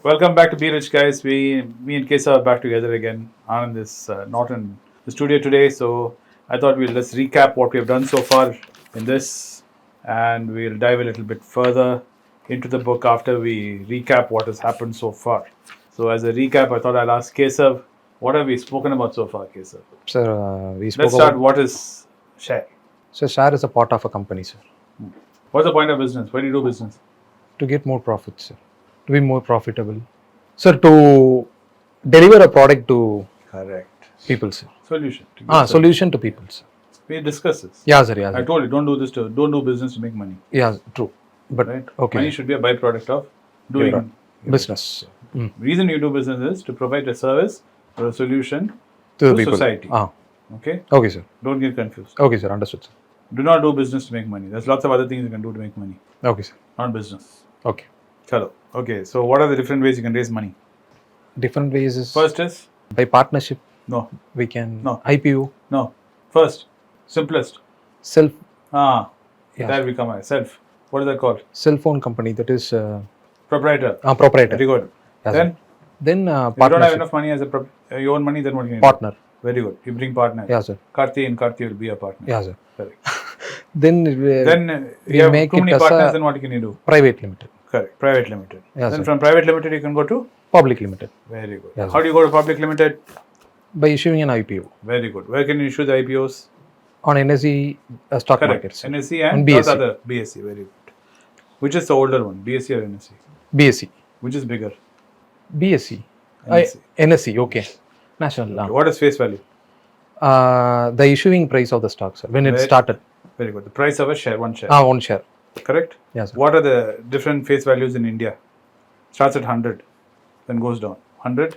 Welcome back to Be Rich, guys. Me and Kesa are back together again. Anand is not in the studio today, so I thought we'll just recap what we have done so far in this, and we'll dive a little bit further into the book after we recap what has happened so far. So, as a recap, I thought I'll ask Kesav, what have we spoken about so far, Kesav? Sir, we spoke Let's start. about. What is share? So, share is a part of a company, sir. What's the point of business? Why do you do business? To get more profits, sir. To be more profitable. Sir, to deliver a product to Correct. people, sir. Solution. to give Solution to people, sir. We discuss this. Yeah, sir. Yeah, I sir. told you, don't do business to make money. Yeah, true. But Right? okay. Money should be a byproduct of doing Right. Business. Reason you do business is to provide a service or a solution To the people. society. Okay? Okay, sir. Don't get confused. Okay, sir. Understood, sir. Do not do business to make money. There's lots of other things you can do to make money, Okay, sir. not business. Okay. Chalo. Okay, so what are the different ways you can raise money? Different ways is First is by partnership. no. We can No. IPO, No. First, simplest. self. Yeah. Yeah. We come at self. What is that called? Cell phone company, that is Proprietor. proprietor. Very good. Yeah, Then, Then if you don't have partnership. enough money as your own money, then what can you Partner. do? Very good. You bring partner. Yeah, sir. Karthi will be a partner. Yeah, sir. Correct. Then Then we you have make too it many as partners, a then what can you do? private limited. Correct. Private limited. Yeah, Then sir. from private limited you can go to Public limited. very good. Yeah, How do you go to public limited? By issuing an IPO Very good. Where can you issue the IPOs? on NSE stock Correct. markets. NSE and On the BSE. other BSE. Very good. Which is the older one? BSE or NSE? BSE. Which is bigger? BSE. NSE. NSE. Okay. National. Okay. What is face value? The issuing price of the stock, sir, when it Very- started. Very good. The price of a share, one share. One share. Correct? Yeah, sir. What are the different face values in India? Starts at 100, then goes down. 100,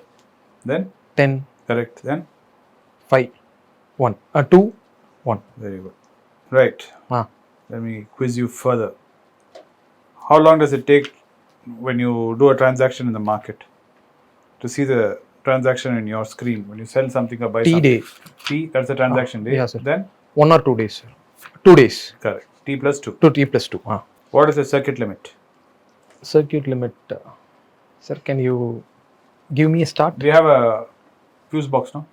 then 10, correct, then 5, 1, 2, 1. very good. Right. Ah. Let me quiz you further. How long does it take when you do a transaction in the market to see the transaction in your screen when you sell something or buy T something? day. T, that's the transaction day. yeah, sir. Then 1 or 2 days, sir. 2 days. correct. T plus 2. 2T plus 2. What is the circuit limit? Circuit limit. Sir, can you give me a start? Do you have a fuse box, no?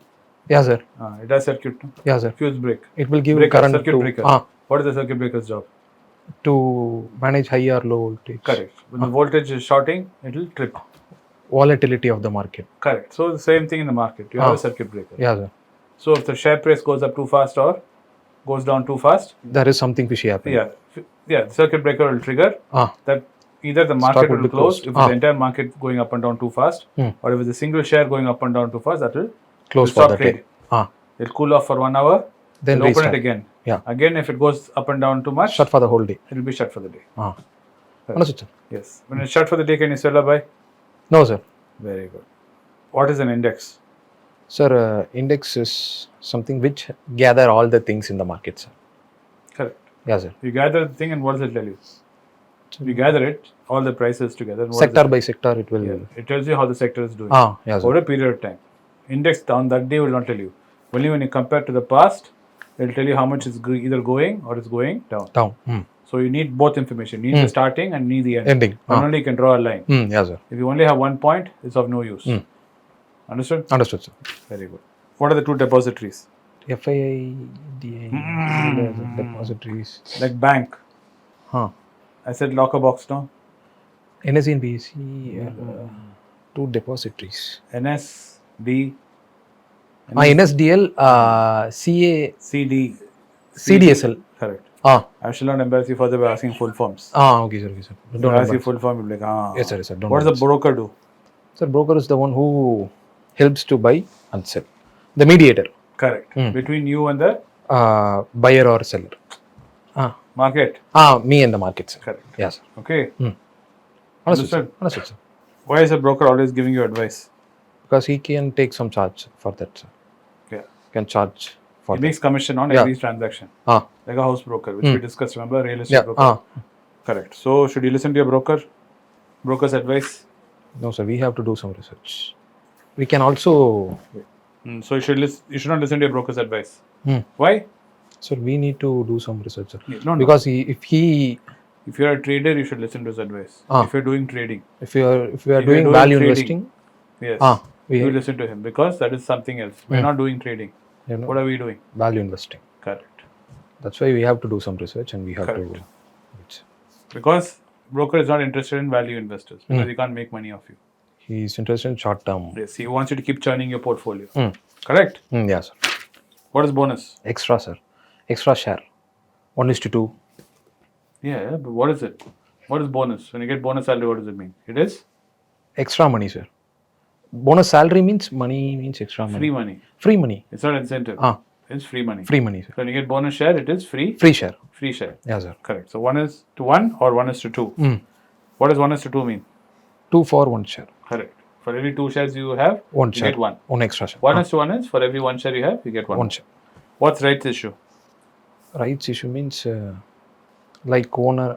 Yeah, sir. It has circuit, no? Yeah, sir. Fuse break. It will give Breaker, current circuit to breaker. What is the circuit breaker's job? to manage high or low voltage. Correct. When the voltage is shorting, it will trip. Volatility of the market. Correct. So the same thing in the market. You have a circuit breaker. Yeah, sir. So if the share price goes up too fast or goes down too fast, There is something fishy happening. the circuit breaker will trigger that either the market Stock will will be close closed. if it's the entire market going up and down too fast, or if it's a single share going up and down too fast, that will Close stop for the trading. day. It'll cool off for 1 hour, Then it'll open restart. it again. Yeah. Again, if it goes up and down too much, Shut for the whole day. it'll be shut for the day. Understood, sir. Yes. When it's shut for the day, can you sell or buy? No, sir. Very good. What is an index? Sir, index is something which gather all the things in the market, sir. Correct. Yeah, sir. You gather the thing and what does it tell you? You gather it, all the prices together. And what Sector does by sector, it will. it, it tells you how the sector is doing Yeah, sir. over a period of time. Index down that day will not tell you. Only when you compare to the past, it will tell you how much is either going or is going down. Down. So you need both information. You need the starting and need the end. Ending. And only you can draw a line. Yeah, sir. If you only have 1 point, it's of no use. Understood? Understood, sir. Very good. What are the two depositories? FIDI depositories. Like bank. I said locker box, no? NSE and BSE, two depositories. NS, D, NSDL, CA, CD, CDSL. correct. Ah, I shall not embarrass you further by asking full forms. okay, sir. Okay, sir. Don't Don't ask you embarrass. full form, you'll be like, Yes, sir. Yes, sir. Don't What does a embarrass. broker do? Sir, broker is the one who helps to buy and sell. The mediator, Correct. Between you and the buyer or seller. market. Me and the market, sir. Correct. Yes, sir. Okay. Understood, sir. Understood. Understood, sir. Why is a broker always giving you advice? Because he can take some charge for that, sir. Okay. Can charge for He that. makes commission on Yeah. every transaction. Ah, Like a house broker, which we discussed, remember? Real estate yeah. broker. Correct. So, should you listen to your broker's advice? No, sir. We have to do some research. We can also, So, you should not listen to your broker's advice. Hmm. Why? sir. We need to do some research, sir. No. Because if he If you're a trader, you should listen to his advice. Ah. If you're doing trading, If you are If you're doing doing value trading, investing, yes, we you listen to him because that is something else. We're not doing trading. What are we doing? value investing. Correct. That's why we have to do some research and we have Correct. to. Because broker is not interested in value investors because he can't make money off you. He's interested in short term. Yes, he wants you to keep churning your portfolio. Correct. Yes, sir. What is bonus? Extra, sir. Extra share. 1:2. Yeah, but what is it? What is bonus? When you get bonus salary, what does it mean? It is Extra money, sir. Bonus salary means money means extra money. free money. Free money. It's not incentive. It's free money. Free money, sir. So when you get bonus share, it is free. Free share. Free share. Yes, sir. Correct. So 1:1 or 1:2. What does 1:2 mean? 2 for 1 share. Correct. For every 2 shares you have, One you share. get 1. 1 extra share. 1:1 is for every 1 share you have, you get 1. 1 share. What's rights issue? Rights issue means like owner.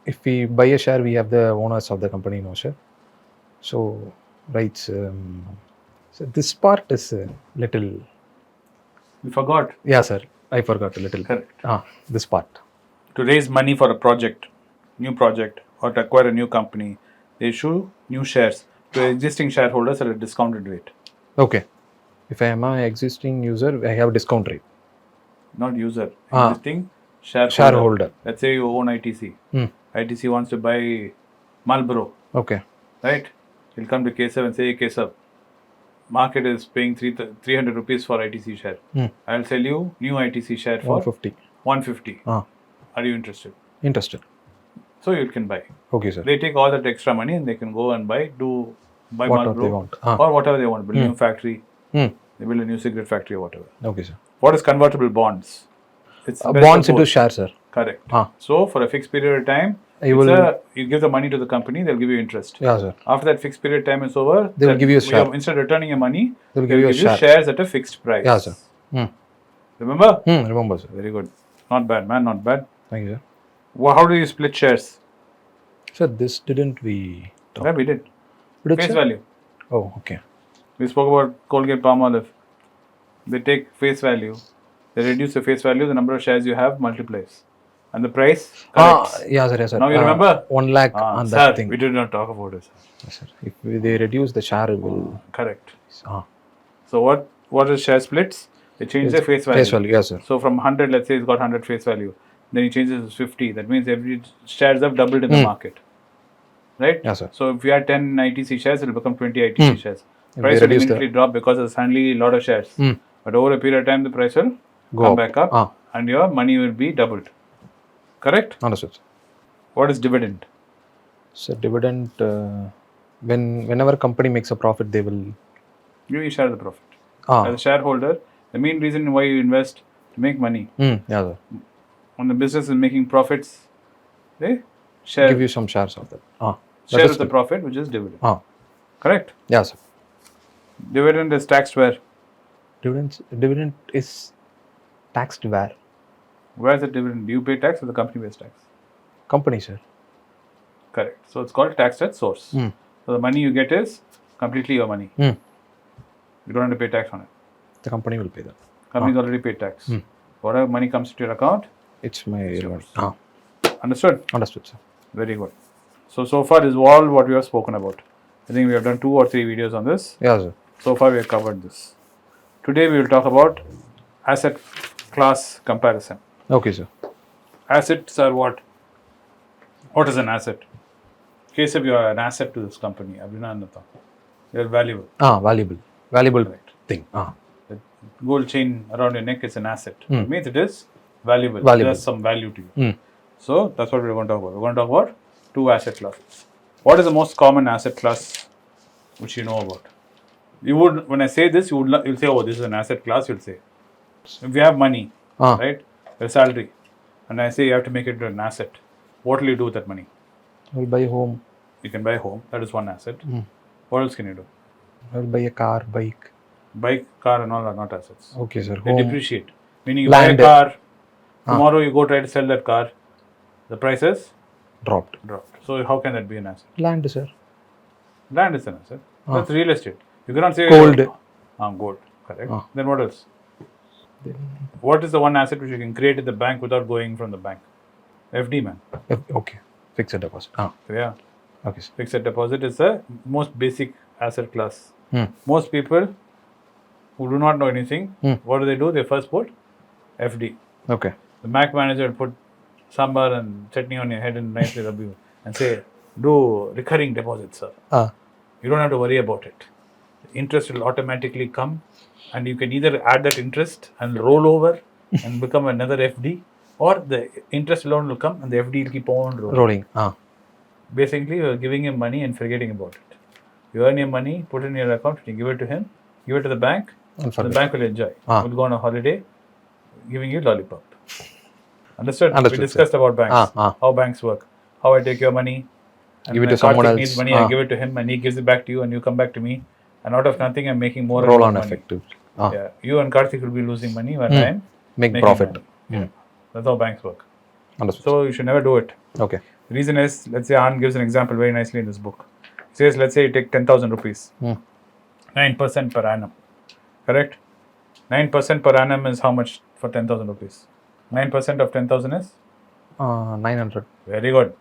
If we buy a share, we have the owners of the company, no sir. So rights. So this part is a little. You forgot. Yeah, sir. I forgot a little. Correct. This part. To raise money for a project, new project, or to acquire a new company, they issue new shares to existing shareholders at a discounted rate. Okay. If I am an existing user, I have discount rate. Not user. Existing shareholder. Shareholder. Let's say you own ITC. ITC wants to buy Marlboro. Okay. Right? He'll come to Kesav and say, Kesav, market is paying 300 rupees for ITC share. I'll sell you new ITC share for 150. 150. Are you interested? Interested. So you can buy. Okay, sir. They take all that extra money and they can go and buy Whatever Marlboro they want. or whatever they want. Build a new factory. Hmm. They build a new cigarette factory or whatever. Okay, sir. What is convertible bonds? It's best Bonds of into both. shares, sir. Correct. So for a fixed period of time, you give the money to the company, they'll give you interest. Yeah, sir. After that fixed period of time is over, They will give you a share. Instead of returning your money, They will give you a share. shares at a fixed price. Yeah, sir. Remember? Remember, sir. Very good. Not bad, man. Not bad. Thank you, sir. How do you split shares? Sir, this didn't we talk? Yeah, we did. Face sir? value. Oh, okay. We spoke about Colgate Palmolive. They take face value. They reduce the face value. The number of shares you have multiplies. And the price corrects. Yeah, sir. Yes, sir. Now you remember? 1 lakh on sir, that thing. we did not talk about it. Yes, sir. If they reduce the share, it will. Correct. So what is share splits? They change the face value. Face value, yes, sir. So from 100, let's say it's got 100 face value. Then he changes to 50. That means every shares have doubled in the market. Right? Yes, sir. So if you had 10 ITC shares, it will become 20 ITC shares. If Price they will reduce immediately drop because there's suddenly a lot of shares. But over a period of time, the price will come back up and your money will be doubled. Correct? Understood, sir. What is dividend? So dividend, whenever a company makes a profit, they will. You share the profit. As a shareholder, the main reason why you invest to make money. Yeah, sir. When the business is making profits, they share. Give you some shares of that. Share of the profit, which is dividend. Correct? Yeah, sir. Dividend is taxed where? Dividend is taxed where? Where is the dividend? Do you pay tax or the company pays tax? Company, sir. Correct. So it's called tax at source. So the money you get is completely your money. You don't have to pay tax on it. The company will pay that. Company's already paid tax. Whatever money comes to your account, it's my yours. Understood? Understood, sir. Very good. So far is all what we have spoken about. I think we have done 2 or 3 videos on this. Yeah, sir. So far we have covered this. Today we will talk about asset class comparison. Okay, sir. Assets are what? What is an asset? In case if you are an asset to this company, you are valuable. Valuable thing. The gold chain around your neck is an asset. It means it is valuable. It has some value to you. So that's what we're going to talk about. We're going to talk about 2 asset classes. What is the most common asset class which you know about? You would, when I say this, you'll say, oh, this is an asset class, you'll say. If you have money, right, your salary, and I say you have to make it into an asset, what will you do with that money? I'll buy a home. You can buy a home, that is one asset. What else can you do? I'll buy a car, bike. Bike, car and all are not assets. Okay, sir. They Home. depreciate. Meaning you Land. buy a car, tomorrow you go try to sell that car, the price is Dropped. So how can that be an asset? Land, sir. Land is an asset. That's real estate. You cannot say Gold. Gold. Correct. Then what else? What is the one asset which you can create at the bank without going from the bank? FD, man. Okay. Fixed deposit. So yeah, Okay, sir. fixed deposit is the most basic asset class. Hmm. Most people who do not know anything, what do? They first put FD. Okay. The Mac manager will put sambar and chutney on your head and nicely rub you and say, do recurring deposits, sir. You don't have to worry about it. The interest will automatically come, and you can either add that interest and roll over and become another FD, or the interest alone will come and the FD will keep on rolling. Basically, you are giving him money and forgetting about it. You earn your money, put it in your account, you give it to him, give it to the bank, And the bank will enjoy. Will go on a holiday, giving you lollipop. Understood? Understood, We discussed about banks, how banks work, how I take your money, and Give it when to someone Karthik needs else. money, I give it to him, and he gives it back to you, and you come back to me, and out of nothing, I'm making more and Roll more on money. effective. Yeah, you and Karthik will be losing money when I'm Make making profit. money. Yeah, that's how banks work. Understood. So you should never do it. Okay. The reason is, let's say Anand gives an example very nicely in this book. He says, let's say you take 10,000 rupees, 9% per annum. Correct? 9% per annum is how much for 10,000 rupees? 9% of 10,000 is? 900. Very good.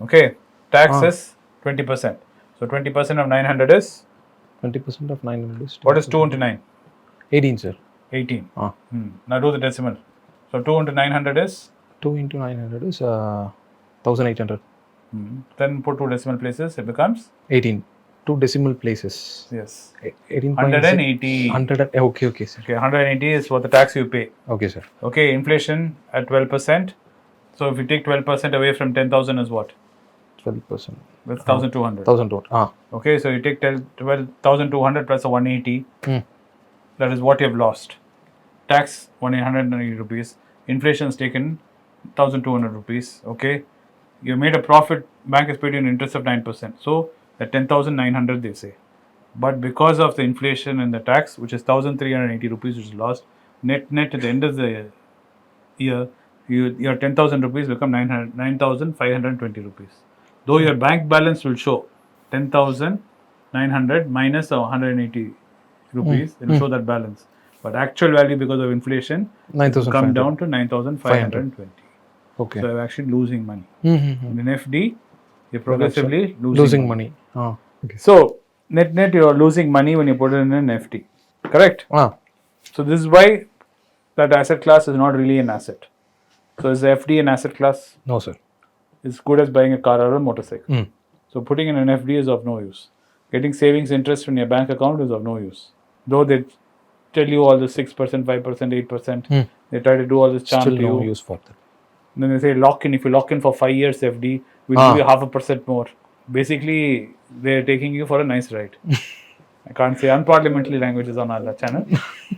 Okay. Tax is 20%. So 20% of 900 is? 20% of 900 is? What is 2 into 9? 18, sir. 18. Now do the decimal. So 2 into 900 is? 2 into 900 is 1,800. Then put 2 decimal places, it becomes? 18. 2 decimal places. Yes. 18. 180. 100. Okay, sir. Okay, 180 is what the tax you pay. Okay, sir. Okay, inflation at 12%. So if you take 12% away from 10,000 is what? 12%. That's 1,200. 1,200. Okay, so you take 12,200 plus a 180. That is what you have lost. Tax 180 rupees. Inflation is taken 1,200 rupees. Okay, you made a profit. Bank has paid you an interest of 9%. So the 10,900 they say. But because of the inflation and the tax, which is 1,380 rupees, which is lost, net at the end of the year, your 10,000 rupees become 9,520 rupees. Though your bank balance will show 10,900 minus 180 rupees, it will show that balance. But actual value, because of inflation, it will come down to 9,520. Okay. So you're actually losing money. In an FD, you're progressively losing money. Okay. So net you're losing money when you put it in an FD. Correct? So this is why that asset class is not really an asset. So is the FD an asset class? No, sir. It's good as buying a car or a motorcycle. So putting in an FD is of no use. Getting savings interest in your bank account is of no use. Though they tell you all the 6%, 5%, 8%, they try to do all this charm Still to no you. use for that. Then they say lock in. If you lock in for 5 years FD, we'll give you 0.5% more. Basically, they're taking you for a nice ride. I can't say unparliamentary languages on our channel.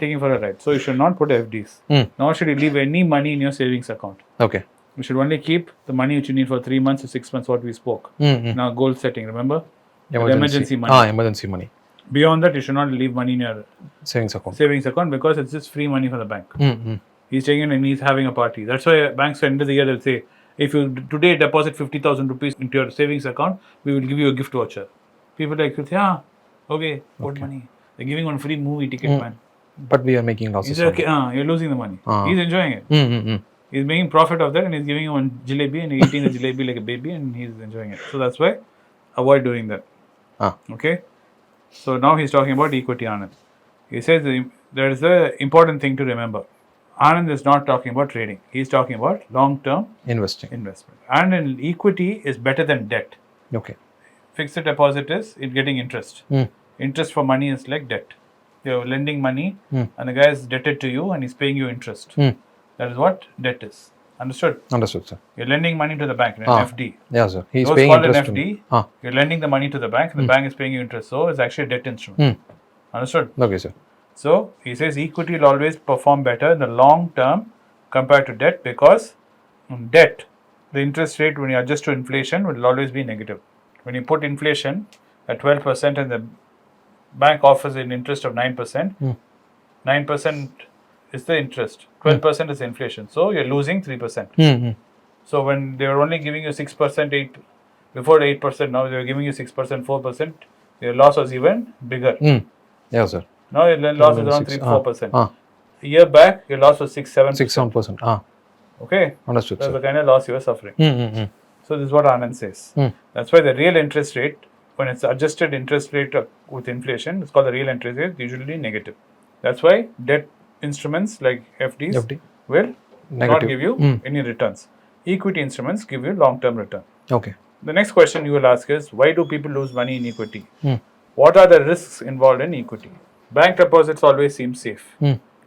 Taking for a ride. So you should not put FDs. Nor should you leave any money in your savings account. Okay. You should only keep the money which you need for 3 months to 6 months, what we spoke. Now, goal setting, remember? Emergency money. Emergency money. Beyond that, you should not leave money in your Savings account. Because it's just free money for the bank. He's taking it and he's having a party. That's why banks at the end of the year they'll say, if you today deposit 50,000 rupees into your savings account, we will give you a gift voucher. People like, okay, what money? They're giving one free movie ticket, man. But we are making losses. He's okay, you're losing the money. He's enjoying it. He's making profit of that and he's giving you one jalebi and he's eating the jalebi like a baby and he's enjoying it. So that's why avoid doing that. Okay. So now he's talking about equity, Anand. He says there is an important thing to remember. Anand is not talking about trading. He's talking about long-term investment. And in equity is better than debt. Okay. Fixed deposit is getting interest. Interest for money is like debt. You're lending money and the guy is debted to you and he's paying you interest. That is what debt is. Understood? Understood, sir. You're lending money to the bank in an FD. Yeah, sir. He's Those paying called interest. An FD. You're lending the money to the bank and the bank is paying you interest. So it's actually a debt instrument. Understood? Okay, sir. So he says equity will always perform better in the long term compared to debt because in debt, the interest rate when you adjust to inflation will always be negative. When you put inflation at 12% and the bank offers an interest of 9%, 9% is the interest, 12% is inflation. So you're losing 3%. So when they were only giving you 6%, before 8%, now they were giving you 6%, 4%, your loss was even bigger. Yeah, sir. Now your loss is around 3-4%. A year back, your loss was 6-7%. 6-7%. Okay? Understood, That's sir. the kind of loss you are suffering. So this is what Anand says. That's why the real interest rate, when it's adjusted interest rate with inflation, it's called the real interest rate, usually negative. That's why debt instruments like FDs FD. will not Negative. give you any returns. Equity instruments give you long-term return. Okay. The next question you will ask is, why do people lose money in equity? What are the risks involved in equity? Bank deposits always seem safe.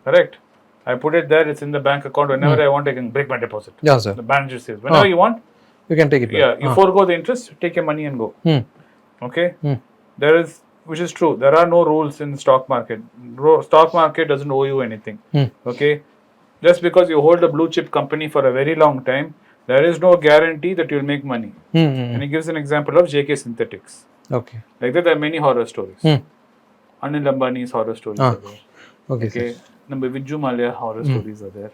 Correct? I put it there, it's in the bank account. Whenever I want, I can break my deposit. Yeah, sir. The manager says, whenever you want, You can take it back. you forego the interest, take your money and go. Okay? There is, which is true, there are no rules in the stock market. Stock market doesn't owe you anything. Okay? Just because you hold a blue chip company for a very long time, there is no guarantee that you'll make money. And he gives an example of JK Synthetics. Okay. Like that, there are many horror stories. Anil Ambani's horror stories are there. Okay, Okay. sir. Number Vijju Mallya horror stories are there.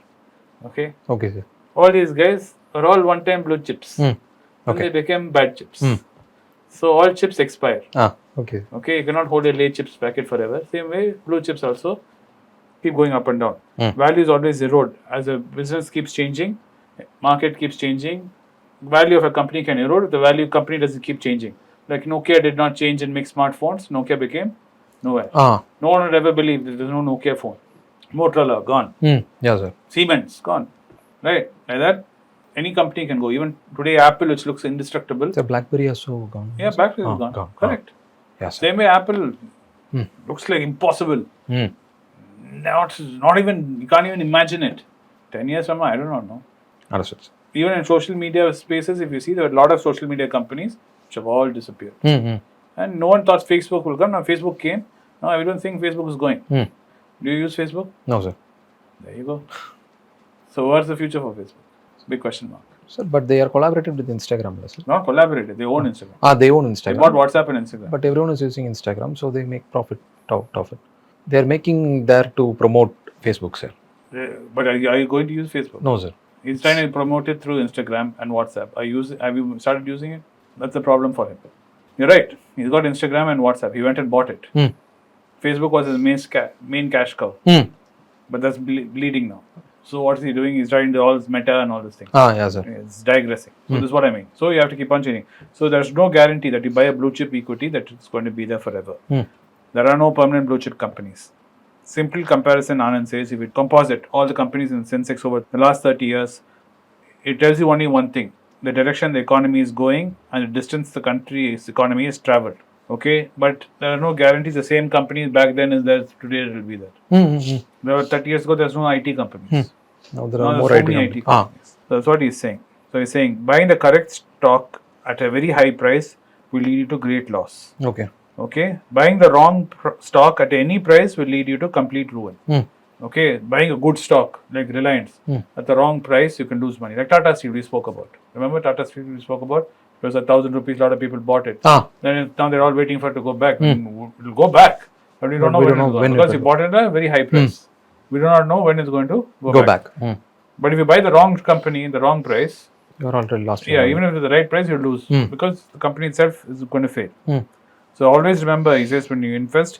Okay. Okay, sir. All these guys are all one-time blue chips. And they became bad chips. So all chips expire. Okay. Okay. You cannot hold a lay chips packet forever. Same way, blue chips also keep going up and down. Values always erode as a business keeps changing, market keeps changing. Value of a company can erode if the value company doesn't keep changing. Like Nokia did not change and make smartphones. Nokia became nowhere. No one would ever believe that there's no Nokia phone. Motorola gone. Yeah, sir. Siemens gone. Right? Like that, any company can go. Even today, Apple, which looks indestructible. The BlackBerry also gone. Yeah, BlackBerry is gone. Correct. Yes, sir. Same way, Apple looks like impossible. Not even, you can't even imagine it. 10 years from now, I do not know. Understood, sir. Even in social media spaces, if you see, there are a lot of social media companies which have all disappeared. And no one thought Facebook will come. Now Facebook came. Now everyone thinks Facebook is going. Do you use Facebook? No, sir. There you go. So what's the future for Facebook? It's a big question mark. Sir, but they are collaborated with Instagram, sir. Not collaborated. They own Instagram. They own They Instagram. bought WhatsApp and Instagram. But everyone is using Instagram, so they make profit out of it. They are making there to promote Facebook, sir. But are you going to use Facebook? No, sir. He's trying to promote it through Instagram and WhatsApp. Have you started using it? That's the problem for him. You're right. He's got Instagram and WhatsApp. He went and bought it. Facebook was his main cash cow. But that's bleeding now. So what's he doing? He's trying to do all this meta and all these things. Yeah, sir. It's digressing. So this is what I mean. So you have to keep on changing. So there's no guarantee that you buy a blue chip equity that it's going to be there forever. There are no permanent blue chip companies. Simple comparison, Anand says, if you composite all the companies in Sensex over the last 30 years, it tells you only one thing: the direction the economy is going and the distance the country's economy has traveled. Okay, but there are no guarantees the same companies back then is there today it will be there. There were 30 years ago, there's no IT companies. Now there are Now more there's so IT many companies. IT companies. That's what he's saying. So he's saying buying the correct stock at a very high price will lead you to great loss. Okay. Okay, buying the wrong stock at any price will lead you to complete ruin. Okay, buying a good stock like Reliance at the wrong price, you can lose money. Like Tata Steel, we spoke about. Remember Tata Steel we spoke about? It was 1,000 rupees. A lot of people bought it. Then now they're all waiting for it to go back. It'll go back, but we don't know when it's going because you bought it at a very high price. We do not know when it's going to go back. But if you buy the wrong company in the wrong price, you're already lost. Yeah, even if it's the right price, you lose because the company itself is going to fail. So always remember, he says, when you invest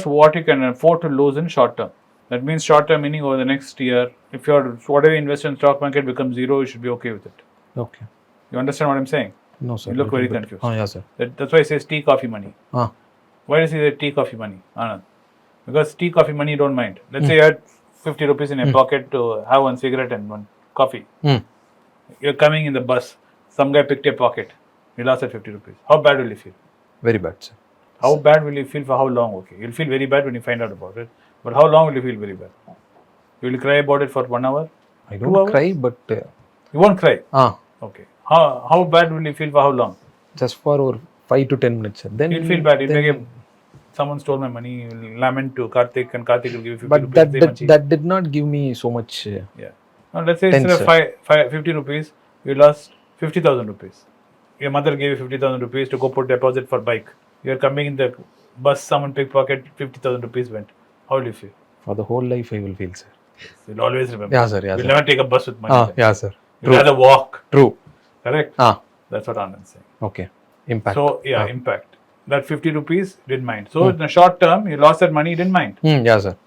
what you can afford to lose in short term. That means short term meaning over the next year. If whatever you invest in stock market becomes zero, you should be okay with it. Okay. You understand what I'm saying? No, sir. You look very confused. Yeah, sir. That's why he says tea, coffee, money. Why does he say tea, coffee, money, Anand? Because tea, coffee, money you don't mind. Let's say you had 50 rupees in your pocket to have one cigarette and one coffee. You're coming in the bus. Some guy picked your pocket. You lost that 50 rupees. How bad will you feel? Very bad, sir. How bad will you feel for how long? Okay, you'll feel very bad when you find out about it. But how long will you feel very bad? You will cry about it for 1 hour? I don't cry, but... You won't cry? Okay. How bad will you feel for how long? Just for 5 to 10 minutes, sir. Then you'll feel bad. Someone stole my money, you'll lament to Karthik and Karthik will give you 50 but rupees. that did not give me so much... yeah. Now let's say instead of 50 rupees, you lost 50,000 rupees. Your mother gave you 50,000 rupees to go put deposit for bike. You're coming in the bus, someone pickpocket, 50,000 rupees went. How will you feel? For the whole life I will feel, sir. Yes, you'll always remember. Yeah, sir. Yeah, you'll never take a bus with money. Yeah, sir. You'll rather walk. True. Correct? That's what Anand is saying. Okay. Impact. So, impact. That 50 rupees, didn't mind. So, in the short term, you lost that money, you didn't mind. Yeah, sir.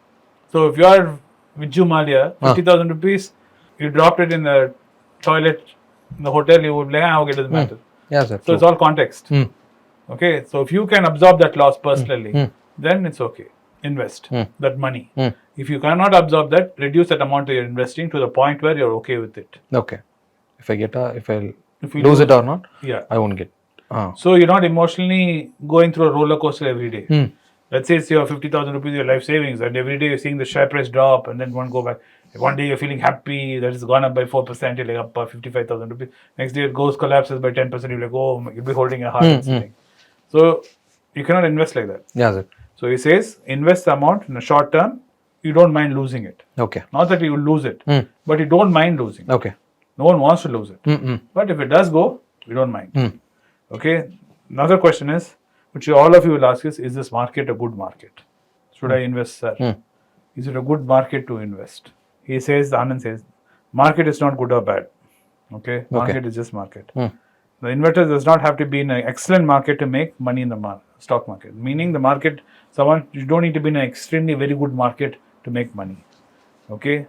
So, if you are Vijju Mallya, 50,000 rupees, You dropped it in the toilet in the hotel, you would be like, okay, it doesn't matter. Yeah, sir. So it's all context. Okay, so if you can absorb that loss personally, then it's okay. Invest that money. If you cannot absorb that, reduce that amount that you're investing to the point where you're okay with it. Okay. If I If you lose it or not, yeah. I won't get. So you're not emotionally going through a roller coaster every day. Let's say it's your 50,000 rupees, your life savings, and every day you're seeing the share price drop and then one go back. One day you're feeling happy that it's gone up by 4%, you're like up by 55,000 rupees. Next day it goes collapses by 10%, you're like, oh, you'll be holding your heart and sitting. So you cannot invest like that. Yeah, sir. So he says, invest the amount in the short term, you don't mind losing it. Okay. Not that you will lose it, but you don't mind losing it. Okay. No one wants to lose it. But if it does go, you don't mind. Okay. Another question is, which all of you will ask is this market a good market? Should I invest, sir? Is it a good market to invest? He says, Anand says, market is not good or bad. Okay. Market is just market. The investor does not have to be in an excellent market to make money in the stock market. Meaning the market, you don't need to be in an extremely very good market to make money. Okay.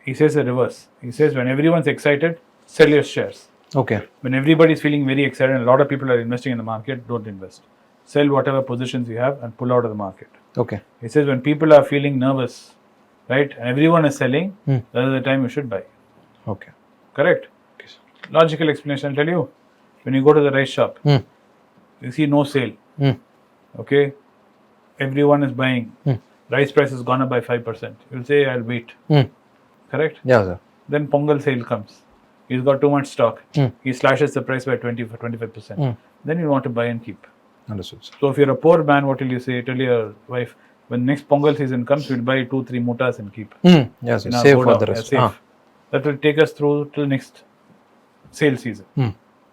He says the reverse. He says when everyone's excited, sell your shares. Okay. When everybody is feeling very excited and a lot of people are investing in the market, don't invest. Sell whatever positions you have and pull out of the market. Okay. He says when people are feeling nervous, right, and everyone is selling, that is the time you should buy. Okay. Correct? Okay, sir. Logical explanation, I'll tell you. When you go to the rice shop, you see no sale. Okay? Everyone is buying. Rice price has gone up by 5%. You'll say, I'll wait. Correct? Yeah, sir. Then Pongal sale comes. He's got too much stock. He slashes the price by 25%. Then you want to buy and keep. Understood, sir. So if you're a poor man, what will you say? Tell your wife, when next Pongal season comes, we'll buy 2-3 mutas and keep. Yeah, sir. Save for the rest. That will take us through till next sale season.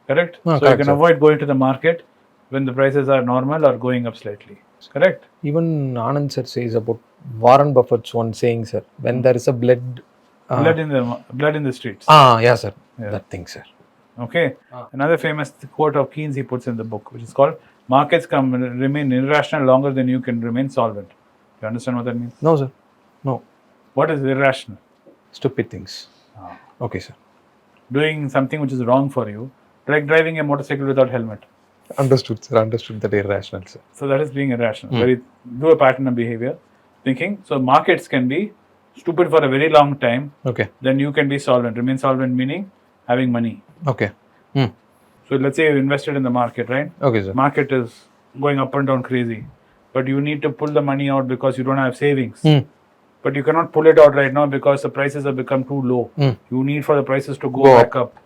Correct? So correct, you can sir. avoid going to the market when the prices are normal or going up slightly. Correct? Even Anand sir says about Warren Buffett's one saying, sir, when there is a blood Blood in the streets. Yeah, sir. Yeah. That thing, sir. Okay. Another famous quote of Keynes he puts in the book, which is called, markets can remain irrational longer than you can remain solvent. You understand what that means? No, sir. No. What is irrational? Stupid things. Okay, sir. Doing something which is wrong for you, like driving a motorcycle without helmet. Understood, sir. Understood that irrational, sir. So that is being irrational. Where you do a pattern of behavior, thinking. So markets can be stupid for a very long time. Okay. Then you can be solvent. Remain solvent meaning having money. Okay. So let's say you invested in the market, right? Okay, sir. Market is going up and down crazy, but you need to pull the money out because you don't have savings. But you cannot pull it out right now because the prices have become too low. You need for the prices to go back up.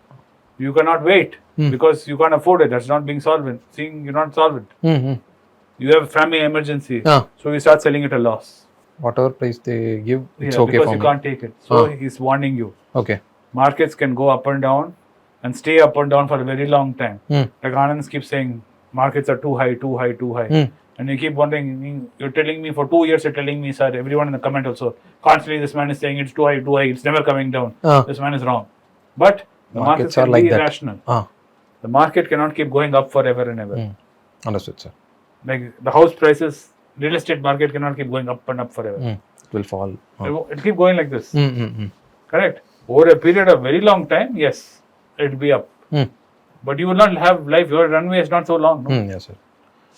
You cannot wait because you can't afford it. That's not being solvent. Seeing you're not solvent. You have family emergency, so you start selling it at a loss. Whatever price they give, it's okay because for you me. can't take it. So he's warning you. Okay. Markets can go up and down and stay up and down for a very long time. Like Anand keeps saying, markets are too high, too high, too high. And you keep wondering, you're telling me for 2 years, you're telling me, sir, everyone in the comment also, constantly this man is saying it's too high, it's never coming down. This man is wrong. But the markets are can like be that. irrational. The market cannot keep going up forever and ever. Understood, sir. Like the house prices, real estate market cannot keep going up and up forever. It will fall. It'll keep going like this. Correct? Over a period of very long time, yes, it'll be up. But you will not have life, your runway is not so long. No? Yes, sir.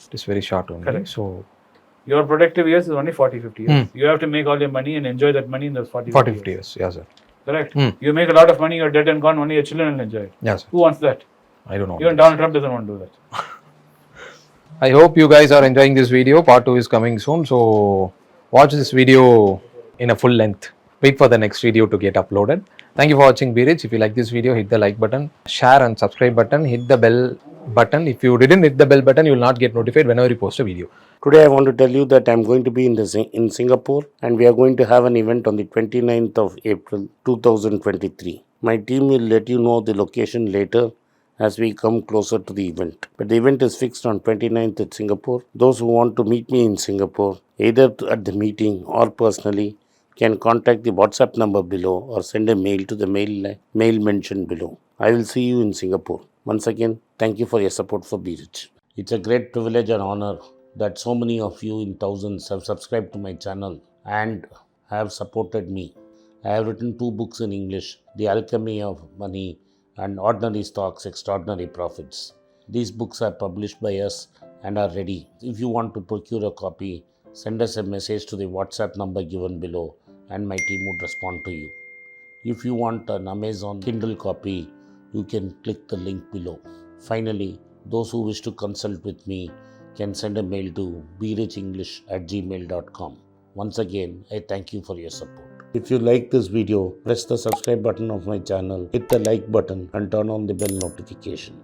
It is very short only. Correct. So your productive years is only 40-50 years. You have to make all your money and enjoy that money in those 40-50 years. Yes, sir. Correct? You make a lot of money, you're dead and gone, only your children will enjoy it. Yes, sir. Who wants that? I don't know. Even Donald Trump doesn't want to do that. I hope you guys are enjoying this video. Part 2 is coming soon. So watch this video in a full length. Wait for the next video to get uploaded. Thank you for watching Be Rich. If you like this video, hit the like button, share and subscribe button, hit the bell button. If you didn't hit the bell button, you will not get notified whenever you post a video. Today I want to tell you that I'm going to be in Singapore, and we are going to have an event on the 29th of April 2023. My team will let you know the location later as we come closer to the event. But the event is fixed on 29th at Singapore. Those who want to meet me in Singapore, either at the meeting or personally, can contact the WhatsApp number below or send a mail to the mail mentioned below. I will see you in Singapore. Once again, thank you for your support for Be Rich. It's a great privilege and honor that so many of you in thousands have subscribed to my channel and have supported me. I have written 2 books in English, The Alchemy of Money and Ordinary Stocks, Extraordinary Profits. These books are published by us and are ready. If you want to procure a copy, send us a message to the WhatsApp number given below and my team would respond to you. If you want an Amazon Kindle copy, you can click the link below. Finally, those who wish to consult with me can send a mail to berichenglish@gmail.com. Once again, I thank you for your support. If you like this video, press the subscribe button of my channel, hit the like button and turn on the bell notification.